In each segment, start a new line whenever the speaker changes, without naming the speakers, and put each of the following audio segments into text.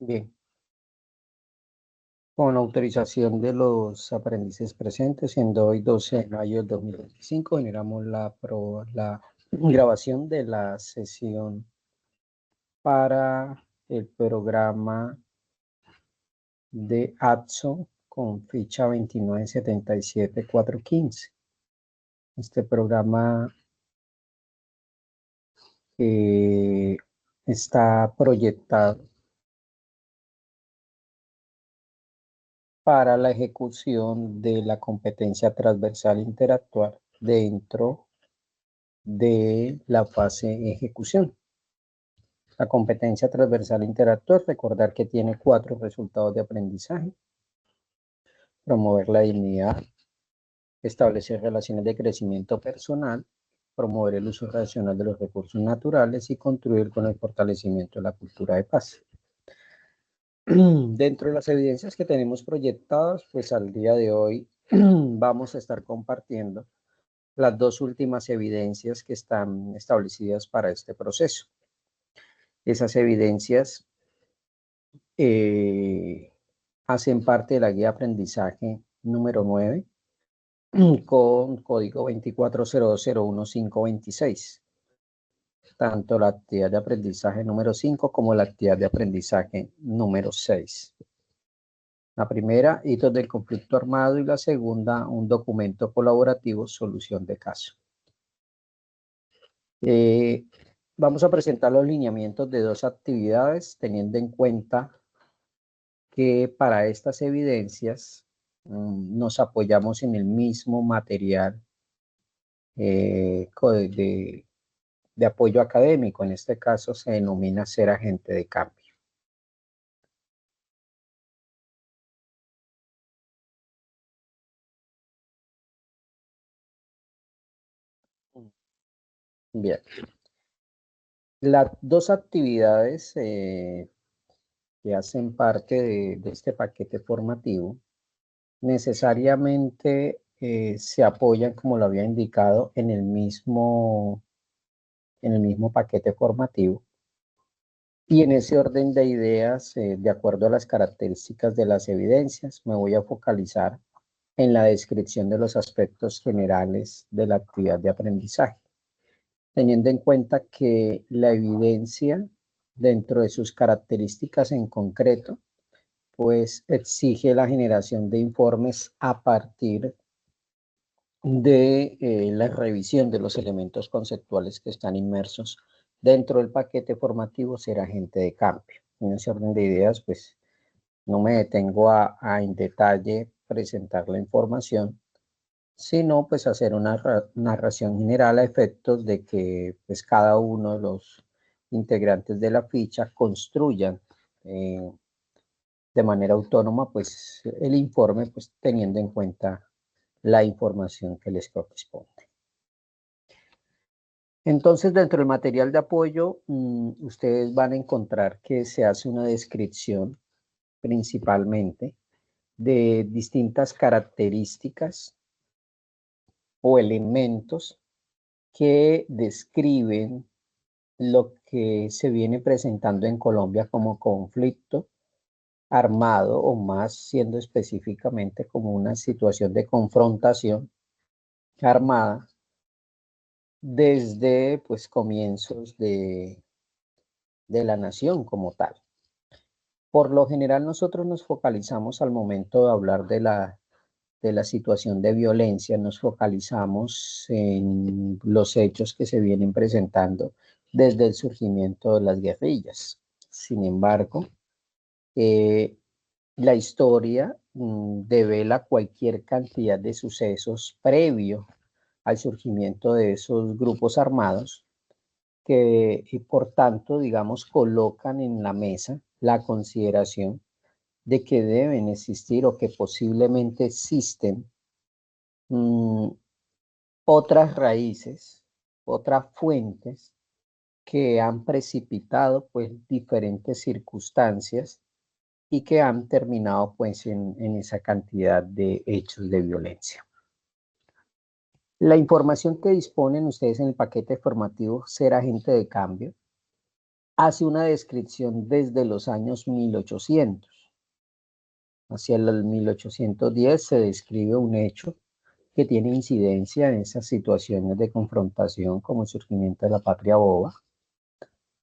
Bien, con autorización de los aprendices presentes, siendo hoy 12 de mayo del 2025, generamos la grabación de la sesión para el programa de ATSO con ficha 2977415. Este programa está proyectado para la ejecución de la competencia transversal interactuar dentro de la fase ejecución. La competencia transversal interactuar, recordar que tiene 4 resultados de aprendizaje: promover la dignidad, establecer relaciones de crecimiento personal, promover el uso racional de los recursos naturales y contribuir con el fortalecimiento de la cultura de paz. Dentro de las evidencias que tenemos proyectadas, pues al día de hoy vamos a estar compartiendo las 2 últimas evidencias que están establecidas para este proceso. Esas evidencias hacen parte de la guía de aprendizaje número 9 con código 24001526. Tanto la actividad de aprendizaje número 5 como la actividad de aprendizaje número 6. La primera, hitos del conflicto armado, y la segunda, un documento colaborativo, solución de caso. Vamos a presentar los lineamientos de 2 actividades, teniendo en cuenta que para estas evidencias nos apoyamos en el mismo material de apoyo académico. En este caso se denomina ser agente de cambio. Bien, las 2 actividades que hacen parte de este paquete formativo necesariamente se apoyan, como lo había indicado, en el mismo paquete formativo. Y en ese orden de ideas, de acuerdo a las características de las evidencias, me voy a focalizar en la descripción de los aspectos generales de la actividad de aprendizaje, teniendo en cuenta que la evidencia, dentro de sus características en concreto, pues exige la generación de informes a partir de la revisión de los elementos conceptuales que están inmersos dentro del paquete formativo Ser Agente de Cambio. En ese orden de ideas, pues no me detengo a en detalle presentar la información, sino pues hacer una narración general a efectos de que pues cada uno de los integrantes de la ficha construyan de manera autónoma pues el informe, pues teniendo en cuenta la información que les corresponde. Entonces, dentro del material de apoyo, ustedes van a encontrar que se hace una descripción principalmente de distintas características o elementos que describen lo que se viene presentando en Colombia como conflicto armado, o más siendo específicamente como una situación de confrontación armada desde pues comienzos de la nación como tal. Por lo general nosotros nos focalizamos al momento de hablar de la situación de violencia, nos focalizamos en los hechos que se vienen presentando desde el surgimiento de las guerrillas. Sin embargo, la historia devela cualquier cantidad de sucesos previo al surgimiento de esos grupos armados que, y por tanto, digamos, colocan en la mesa la consideración de que deben existir o que posiblemente existen otras raíces, otras fuentes que han precipitado pues diferentes circunstancias y que han terminado pues en esa cantidad de hechos de violencia. La información que disponen ustedes en el paquete formativo Ser Agente de Cambio hace una descripción desde los años 1800. Hacia el 1810 se describe un hecho que tiene incidencia en esas situaciones de confrontación como el surgimiento de la patria boba,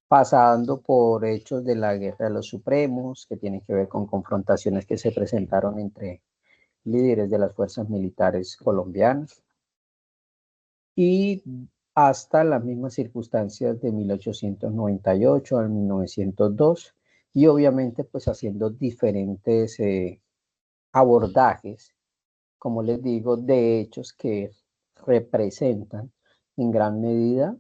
pasando por hechos de la Guerra de los Supremos, que tienen que ver con confrontaciones que se presentaron entre líderes de las fuerzas militares colombianas, y hasta las mismas circunstancias de 1898 al 1902, y obviamente pues haciendo diferentes abordajes, como les digo, de hechos que representan en gran medida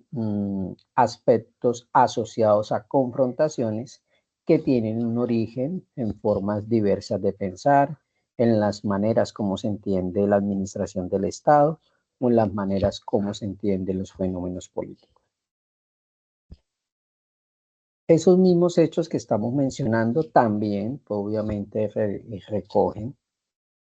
aspectos asociados a confrontaciones que tienen un origen en formas diversas de pensar, en las maneras como se entiende la administración del Estado o en las maneras como se entienden los fenómenos políticos. Esos mismos hechos que estamos mencionando también, obviamente, recogen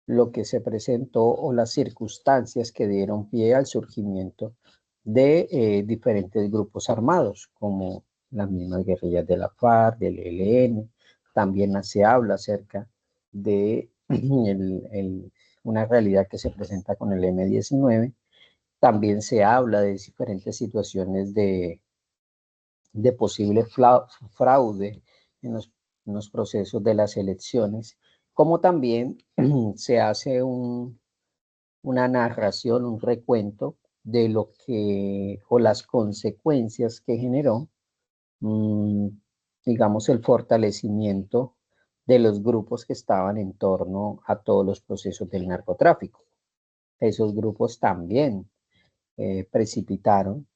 lo que se presentó o las circunstancias que dieron pie al surgimiento de diferentes grupos armados, como las mismas guerrillas de la FARC, del ELN. También se habla acerca de una realidad que se presenta con el M-19. También se habla de diferentes situaciones de posible fraude en los procesos de las elecciones, como también se hace una narración, un recuento de lo que, o las consecuencias que generó, mmm, digamos, el fortalecimiento de los grupos que estaban en torno a todos los procesos del narcotráfico. Esos grupos también precipitaron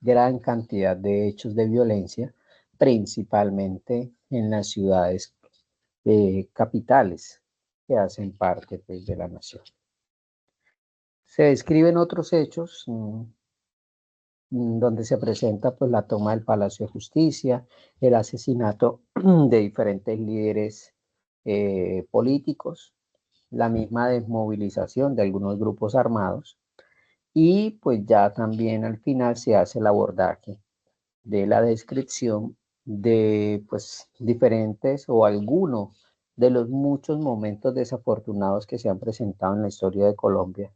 gran cantidad de hechos de violencia, principalmente en las ciudades capitales que hacen parte pues, de la nación. Se describen otros hechos donde se presenta pues, la toma del Palacio de Justicia, el asesinato de diferentes líderes políticos, la misma desmovilización de algunos grupos armados y pues ya también al final se hace el abordaje de la descripción de pues diferentes o algunos de los muchos momentos desafortunados que se han presentado en la historia de Colombia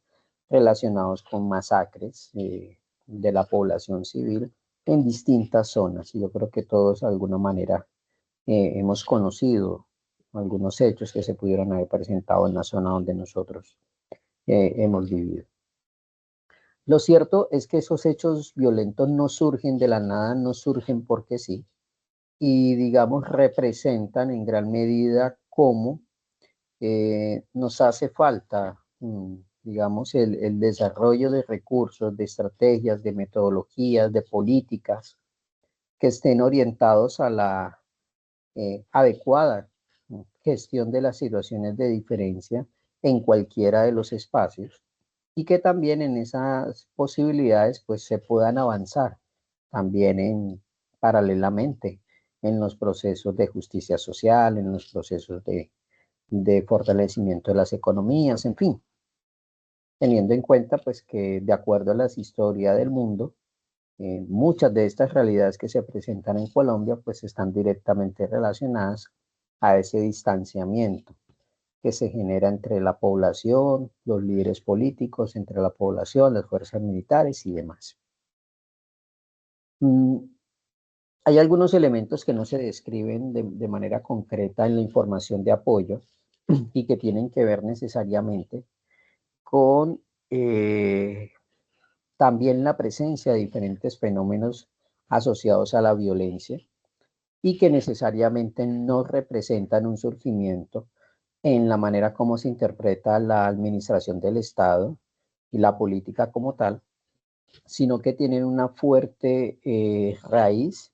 relacionados con masacres de la población civil en distintas zonas. Y yo creo que todos de alguna manera hemos conocido algunos hechos que se pudieron haber presentado en la zona donde nosotros hemos vivido. Lo cierto es que esos hechos violentos no surgen de la nada, no surgen porque sí, y digamos representan en gran medida cómo nos hace falta, digamos, el desarrollo de recursos, de estrategias, de metodologías, de políticas que estén orientados a la adecuada gestión de las situaciones de diferencia en cualquiera de los espacios y que también en esas posibilidades pues se puedan avanzar también paralelamente en los procesos de justicia social, en los procesos de fortalecimiento de las economías, en fin, teniendo en cuenta pues que de acuerdo a las historias del mundo, muchas de estas realidades que se presentan en Colombia pues están directamente relacionadas a ese distanciamiento que se genera entre la población, los líderes políticos, entre la población, las fuerzas militares y demás. Hay algunos elementos que no se describen de manera concreta en la información de apoyo y que tienen que ver necesariamente con también la presencia de diferentes fenómenos asociados a la violencia y que necesariamente no representan un surgimiento en la manera como se interpreta la administración del Estado y la política como tal, sino que tienen una fuerte raíz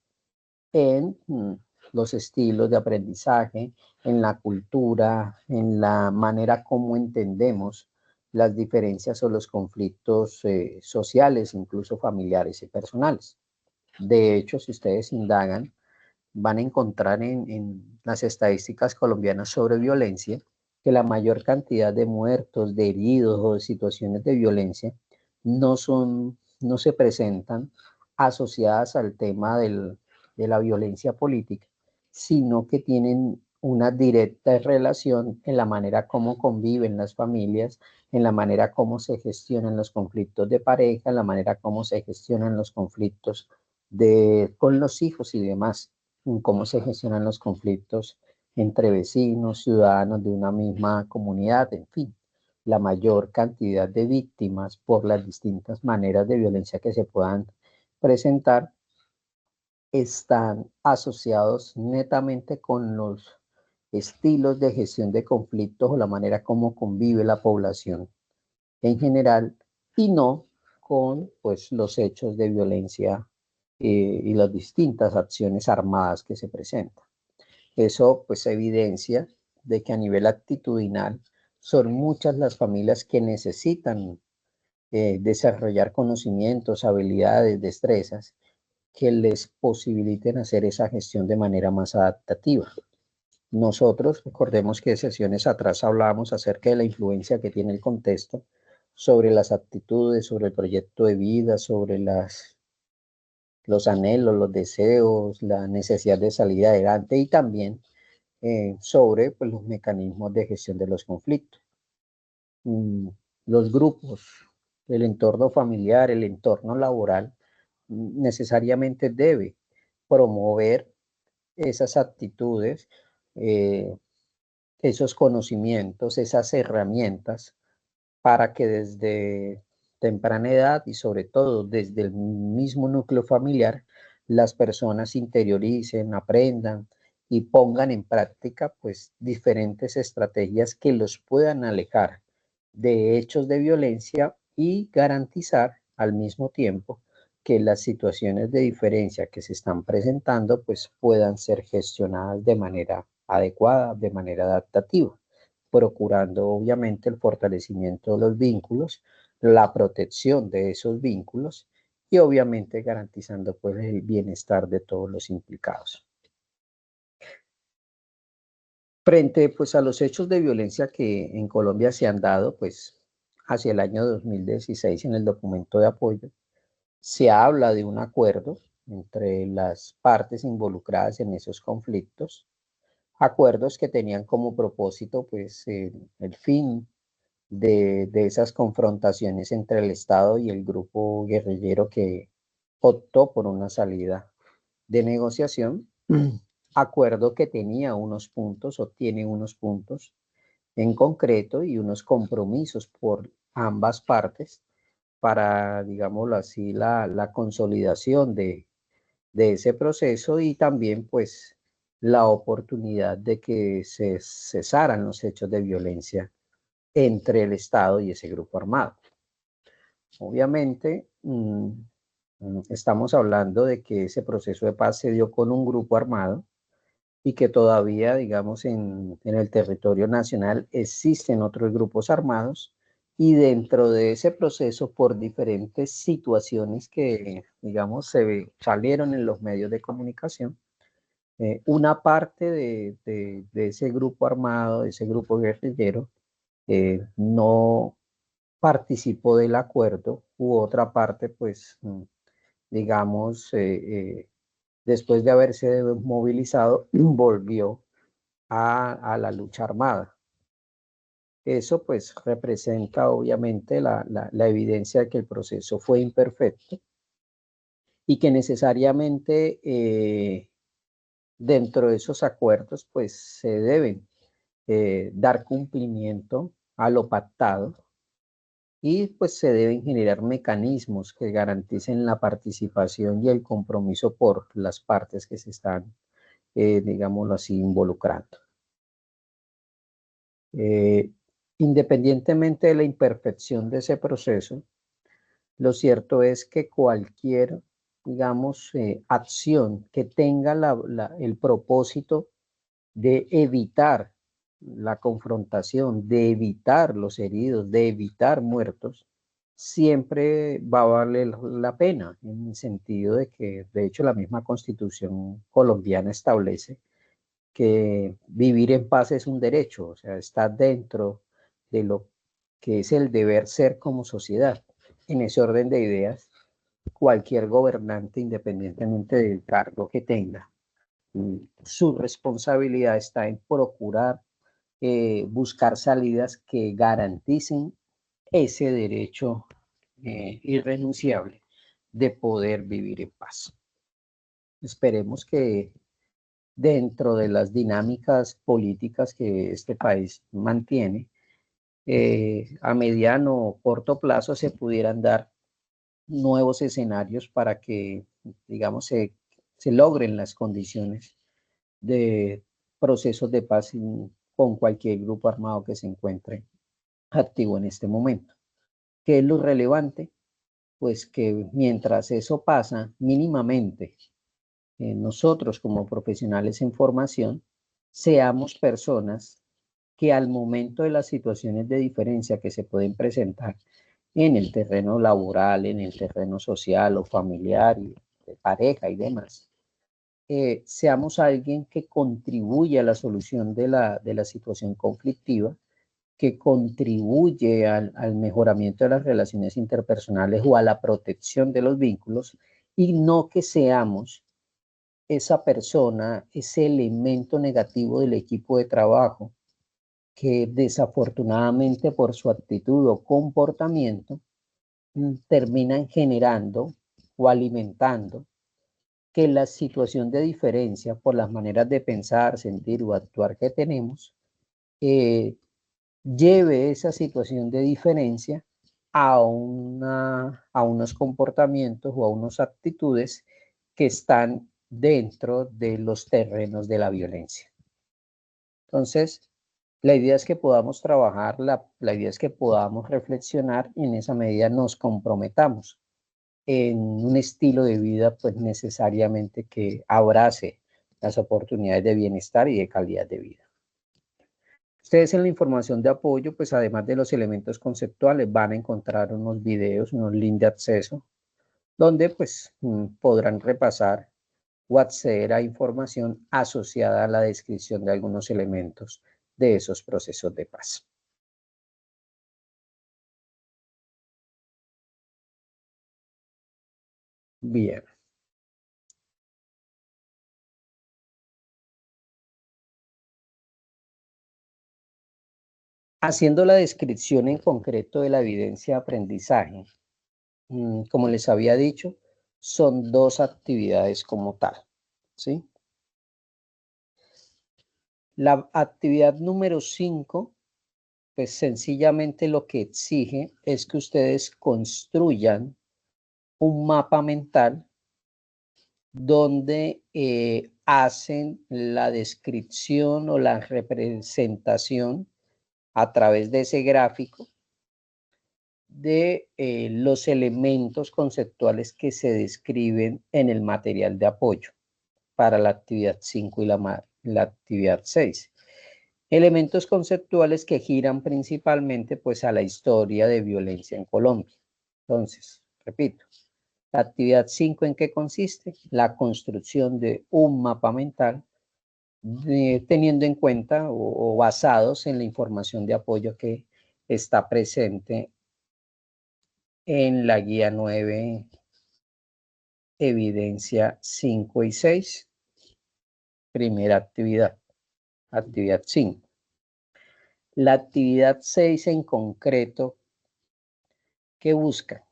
en los estilos de aprendizaje, en la cultura, en la manera como entendemos las diferencias o los conflictos sociales, incluso familiares y personales. De hecho, si ustedes indagan, van a encontrar en las estadísticas colombianas sobre violencia que la mayor cantidad de muertos, de heridos o de situaciones de violencia no se presentan asociadas al tema de la violencia política, sino que tienen una directa relación en la manera como conviven las familias, en la manera como se gestionan los conflictos de pareja, en la manera como se gestionan los conflictos con los hijos y demás, en cómo se gestionan los conflictos entre vecinos, ciudadanos de una misma comunidad, en fin, la mayor cantidad de víctimas por las distintas maneras de violencia que se puedan presentar están asociados netamente con los estilos de gestión de conflictos o la manera como convive la población en general y no con pues, los hechos de violencia y las distintas acciones armadas que se presentan. Eso pues evidencia de que a nivel actitudinal son muchas las familias que necesitan desarrollar conocimientos, habilidades, destrezas que les posibiliten hacer esa gestión de manera más adaptativa. Nosotros, recordemos que de sesiones atrás hablábamos acerca de la influencia que tiene el contexto sobre las actitudes, sobre el proyecto de vida, sobre los anhelos, los deseos, la necesidad de salir adelante y también sobre pues, los mecanismos de gestión de los conflictos. Los grupos, el entorno familiar, el entorno laboral, necesariamente debe promover esas actitudes, eh, esos conocimientos, esas herramientas para que desde temprana edad y sobre todo desde el mismo núcleo familiar, las personas interioricen, aprendan y pongan en práctica pues diferentes estrategias que los puedan alejar de hechos de violencia y garantizar al mismo tiempo que las situaciones de diferencia que se están presentando pues puedan ser gestionadas de manera adecuada, de manera adaptativa, procurando obviamente el fortalecimiento de los vínculos, la protección de esos vínculos y obviamente garantizando pues el bienestar de todos los implicados. Frente pues a los hechos de violencia que en Colombia se han dado pues hacia el año 2016 en el documento de apoyo, se habla de un acuerdo entre las partes involucradas en esos conflictos, acuerdos que tenían como propósito pues el fin de esas confrontaciones entre el Estado y el grupo guerrillero que optó por una salida de negociación, acuerdo que tenía unos puntos o tiene unos puntos en concreto y unos compromisos por ambas partes para, digámoslo así, la consolidación de ese proceso y también pues la oportunidad de que se cesaran los hechos de violencia entre el Estado y ese grupo armado. Obviamente, estamos hablando de que ese proceso de paz se dio con un grupo armado y que todavía, digamos, en el territorio nacional existen otros grupos armados y dentro de ese proceso, por diferentes situaciones que, digamos, salieron en los medios de comunicación, una parte de ese grupo armado, de ese grupo guerrillero, no participó del acuerdo, u otra parte, pues, digamos, después de haberse movilizado, volvió a la lucha armada. Eso pues representa obviamente la evidencia de que el proceso fue imperfecto y que necesariamente dentro de esos acuerdos pues se deben dar cumplimiento a lo pactado y pues se deben generar mecanismos que garanticen la participación y el compromiso por las partes que se están, digámoslo así, involucrando. Independientemente de la imperfección de ese proceso, lo cierto es que cualquier, digamos, acción que tenga el propósito de evitar la confrontación, de evitar los heridos, de evitar muertos, siempre va a valer la pena, en el sentido de que, de hecho, la misma Constitución colombiana establece que vivir en paz es un derecho, o sea, está dentro de lo que es el deber ser como sociedad. En ese orden de ideas, cualquier gobernante, independientemente del cargo que tenga, su responsabilidad está en procurar buscar salidas que garanticen ese derecho irrenunciable de poder vivir en paz. Esperemos que dentro de las dinámicas políticas que este país mantiene, a mediano o corto plazo se pudieran dar nuevos escenarios para que, digamos, se logren las condiciones de procesos de paz con cualquier grupo armado que se encuentre activo en este momento. ¿Qué es lo relevante? Pues que mientras eso pasa, mínimamente, nosotros como profesionales en formación, seamos personas que al momento de las situaciones de diferencia que se pueden presentar en el terreno laboral, en el terreno social o familiar, y de pareja y demás, seamos alguien que contribuye a la solución de la situación conflictiva, que contribuye al mejoramiento de las relaciones interpersonales o a la protección de los vínculos, y no que seamos esa persona, ese elemento negativo del equipo de trabajo que desafortunadamente por su actitud o comportamiento terminan generando o alimentando que la situación de diferencia por las maneras de pensar, sentir o actuar que tenemos, lleve esa situación de diferencia a unos comportamientos o a unas actitudes que están dentro de los terrenos de la violencia. Entonces, la idea es que podamos trabajar, la idea es que podamos reflexionar y en esa medida nos comprometamos en un estilo de vida pues necesariamente que abrace las oportunidades de bienestar y de calidad de vida. Ustedes en la información de apoyo, pues además de los elementos conceptuales, van a encontrar unos videos, unos links de acceso, donde pues podrán repasar o acceder a información asociada a la descripción de algunos elementos de esos procesos de paz. Bien. Haciendo la descripción en concreto de la evidencia de aprendizaje, como les había dicho, son dos actividades como tal, ¿sí? La actividad número 5, pues sencillamente lo que exige es que ustedes construyan un mapa mental donde hacen la descripción o la representación a través de ese gráfico de los elementos conceptuales que se describen en el material de apoyo para la actividad 5 y la actividad 6. Elementos conceptuales que giran principalmente pues a la historia de violencia en Colombia. Entonces, repito, la actividad 5, ¿en qué consiste? La construcción de un mapa mental teniendo en cuenta o basados en la información de apoyo que está presente en la guía 9, evidencia 5 y 6, primera actividad, actividad 5. La actividad 6 en concreto, ¿qué busca?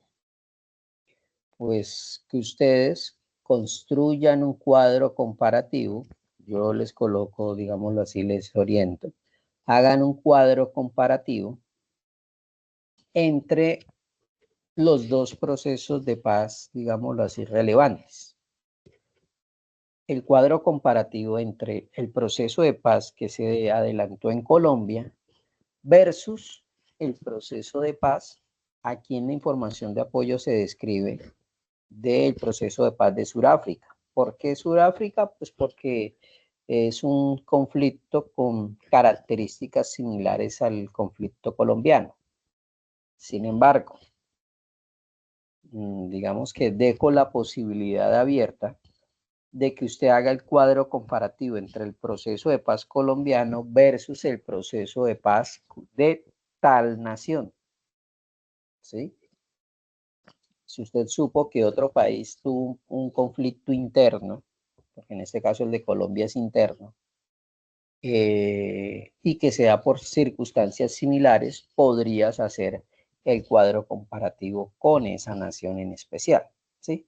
Pues que ustedes construyan un cuadro comparativo, yo les coloco, digámoslo así, les oriento, hagan un cuadro comparativo entre los dos procesos de paz, digámoslo así, relevantes. El cuadro comparativo entre el proceso de paz que se adelantó en Colombia versus el proceso de paz. Aquí en la información de apoyo se describe del proceso de paz de Sudáfrica. ¿Por qué Sudáfrica? Pues porque es un conflicto con características similares al conflicto colombiano. Sin embargo, digamos que dejo la posibilidad abierta de que usted haga el cuadro comparativo entre el proceso de paz colombiano versus el proceso de paz de tal nación, ¿sí? Si usted supo que otro país tuvo un conflicto interno, porque en este caso el de Colombia es interno, y que sea por circunstancias similares, podrías hacer el cuadro comparativo con esa nación en especial, ¿sí?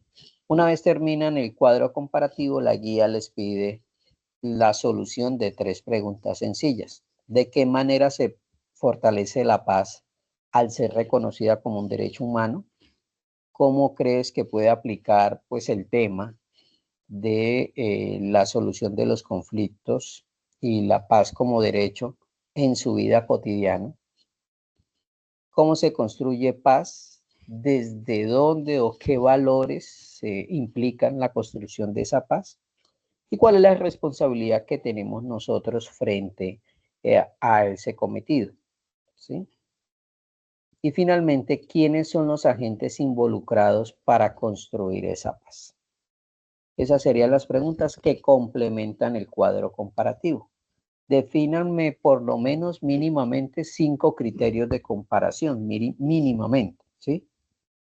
Una vez terminan el cuadro comparativo, la guía les pide la solución de 3 preguntas sencillas. ¿De qué manera se fortalece la paz al ser reconocida como un derecho humano? ¿Cómo crees que puede aplicar pues el tema de la solución de los conflictos y la paz como derecho en su vida cotidiana? ¿Cómo se construye paz? ¿Desde dónde o qué valores implican la construcción de esa paz? ¿Y cuál es la responsabilidad que tenemos nosotros frente a ese cometido? ¿Sí? Y finalmente, ¿quiénes son los agentes involucrados para construir esa paz? Esas serían las preguntas que complementan el cuadro comparativo. Defínanme por lo menos mínimamente 5 criterios de comparación, mínimamente, ¿sí?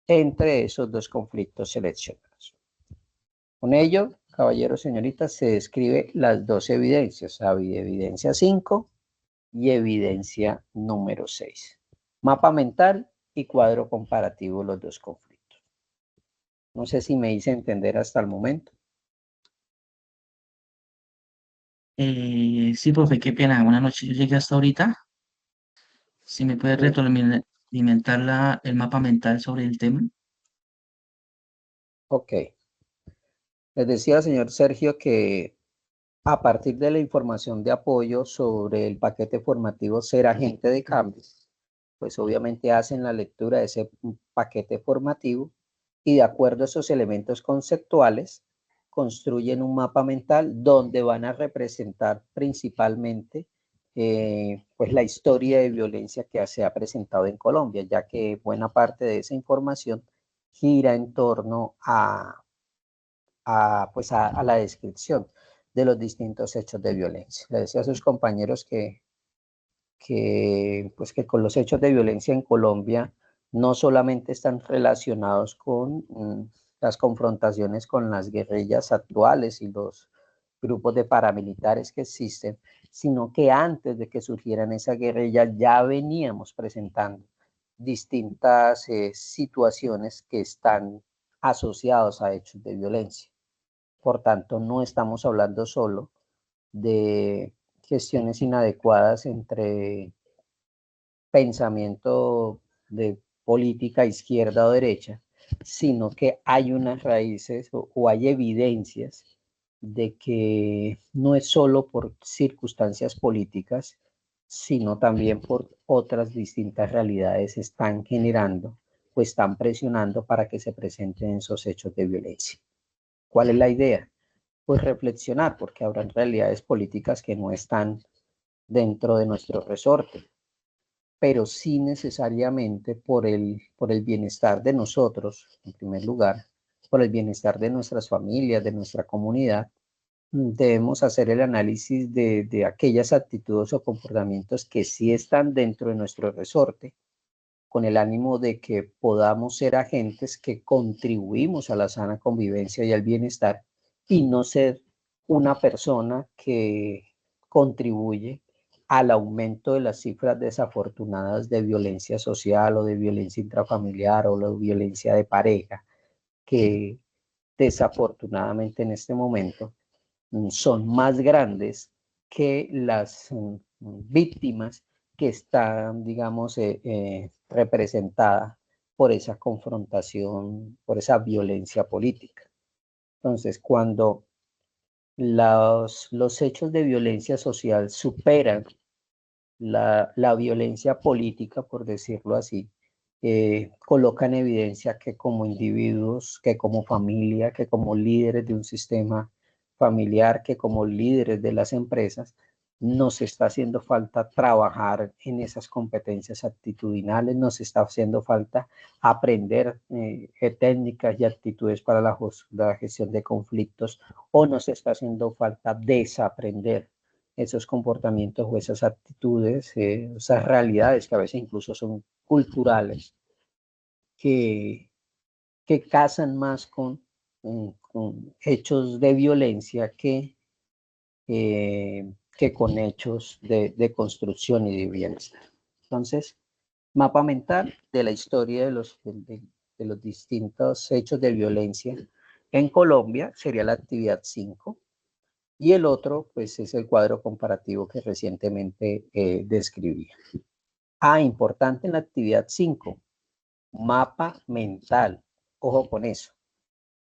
Entre esos 2 conflictos seleccionados. Con ello, caballeros, señoritas, se describe las 2 evidencias, evidencia 5 y evidencia número 6. Mapa mental y cuadro comparativo, los 2 conflictos. No sé si me hice entender hasta el momento.
Sí, profe, qué pena. Buenas noches. Yo llegué hasta ahorita. Si me puede retroalimentar el mapa mental sobre el tema.
Ok. Les decía, señor Sergio, que a partir de la información de apoyo sobre el paquete formativo Ser Agente de Cambio, pues obviamente hacen la lectura de ese paquete formativo y de acuerdo a esos elementos conceptuales, construyen un mapa mental donde van a representar principalmente pues la historia de violencia que se ha presentado en Colombia, ya que buena parte de esa información gira en torno a la descripción de los distintos hechos de violencia. Le decía a sus compañeros pues que con los hechos de violencia en Colombia no solamente están relacionados con las confrontaciones con las guerrillas actuales y los grupos de paramilitares que existen, sino que antes de que surgieran esas guerrillas ya veníamos presentando distintas situaciones que están asociados a hechos de violencia. Por tanto, no estamos hablando solo de gestiones inadecuadas entre pensamiento de política izquierda o derecha, sino que hay unas raíces o hay evidencias de que no es solo por circunstancias políticas, sino también por otras distintas realidades están generando o están presionando para que se presenten esos hechos de violencia. ¿Cuál es la idea? Pues reflexionar, porque habrá realidades políticas que no están dentro de nuestro resorte, pero sí necesariamente por el bienestar de nosotros, en primer lugar, por el bienestar de nuestras familias, de nuestra comunidad, debemos hacer el análisis de aquellas actitudes o comportamientos que sí están dentro de nuestro resorte, con el ánimo de que podamos ser agentes que contribuimos a la sana convivencia y al bienestar y no ser una persona que contribuye al aumento de las cifras desafortunadas de violencia social o de violencia intrafamiliar o de violencia de pareja, que desafortunadamente en este momento son más grandes que las víctimas que están, digamos, representadas por esa confrontación, por esa violencia política. Entonces, cuando los hechos de violencia social superan la violencia política, por decirlo así, coloca en evidencia que como individuos, que como familia, que como líderes de un sistema familiar, que como líderes de las empresas, nos está haciendo falta trabajar en esas competencias actitudinales, nos está haciendo falta aprender técnicas y actitudes para la gestión de conflictos, o nos está haciendo falta desaprender esos comportamientos o esas actitudes, esas realidades que a veces incluso son culturales, que que casan más con hechos de violencia que con hechos de construcción y de bienestar. Entonces, mapa mental de la historia de los distintos hechos de violencia en Colombia sería la actividad 5, y el otro pues es el cuadro comparativo que recientemente describía. Importante en la actividad 5, mapa mental. Ojo con eso,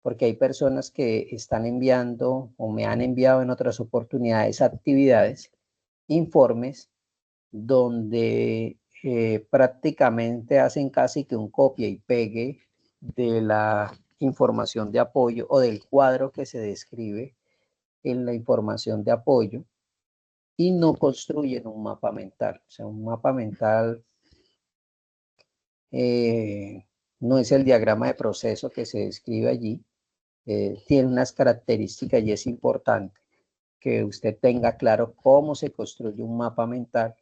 porque hay personas que están enviando o me han enviado en otras oportunidades actividades, informes, donde prácticamente hacen casi que un copia y pegue de la información de apoyo o del cuadro que se describe en la información de apoyo y no construyen un mapa mental. O sea, un mapa mental no es el diagrama de proceso que se describe allí, tiene unas características y es importante que usted tenga claro cómo se construye un mapa mental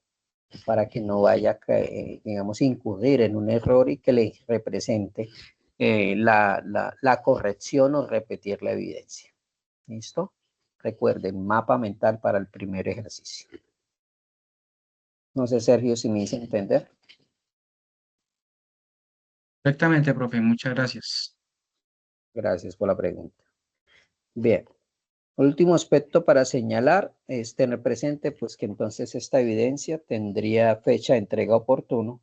para que no vaya a, digamos, incurrir en un error y que le represente la corrección o repetir la evidencia. ¿Listo? Recuerden, mapa mental para el primer ejercicio. No sé, Sergio, si me hice entender.
Perfectamente, profe, muchas gracias.
Gracias por la pregunta. Bien. El último aspecto para señalar es tener presente pues que entonces esta evidencia tendría fecha de entrega oportuno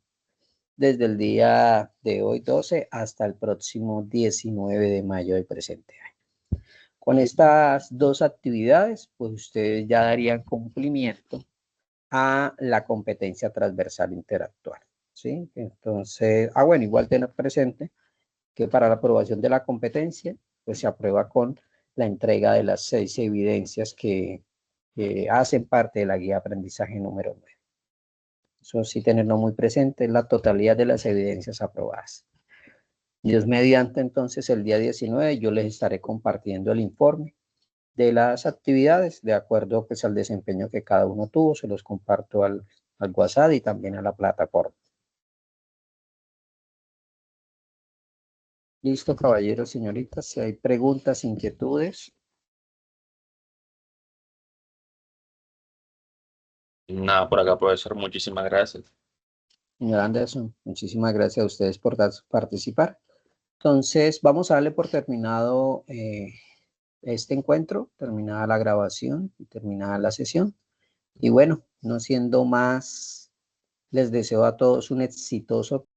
desde el día de hoy 12 hasta el próximo 19 de mayo del presente año. Con estas dos actividades, pues ustedes ya darían cumplimiento a la competencia transversal interactual, ¿sí? Entonces, bueno, igual tener presente que para la aprobación de la competencia, pues se aprueba con la entrega de las 6 evidencias que hacen parte de la guía de aprendizaje número 9. Eso sí, tenerlo muy presente, la totalidad de las evidencias aprobadas. Dios mediante, entonces, el día 19 yo les estaré compartiendo el informe de las actividades, de acuerdo pues al desempeño que cada uno tuvo, se los comparto al WhatsApp y también a la plataforma. Listo, caballeros, señoritas, si hay preguntas, inquietudes.
Nada, por acá, profesor, muchísimas gracias.
Señor Anderson, muchísimas gracias a ustedes por participar. Entonces, vamos a darle por terminado este encuentro, terminada la grabación y terminada la sesión. Y bueno, no siendo más, les deseo a todos un exitoso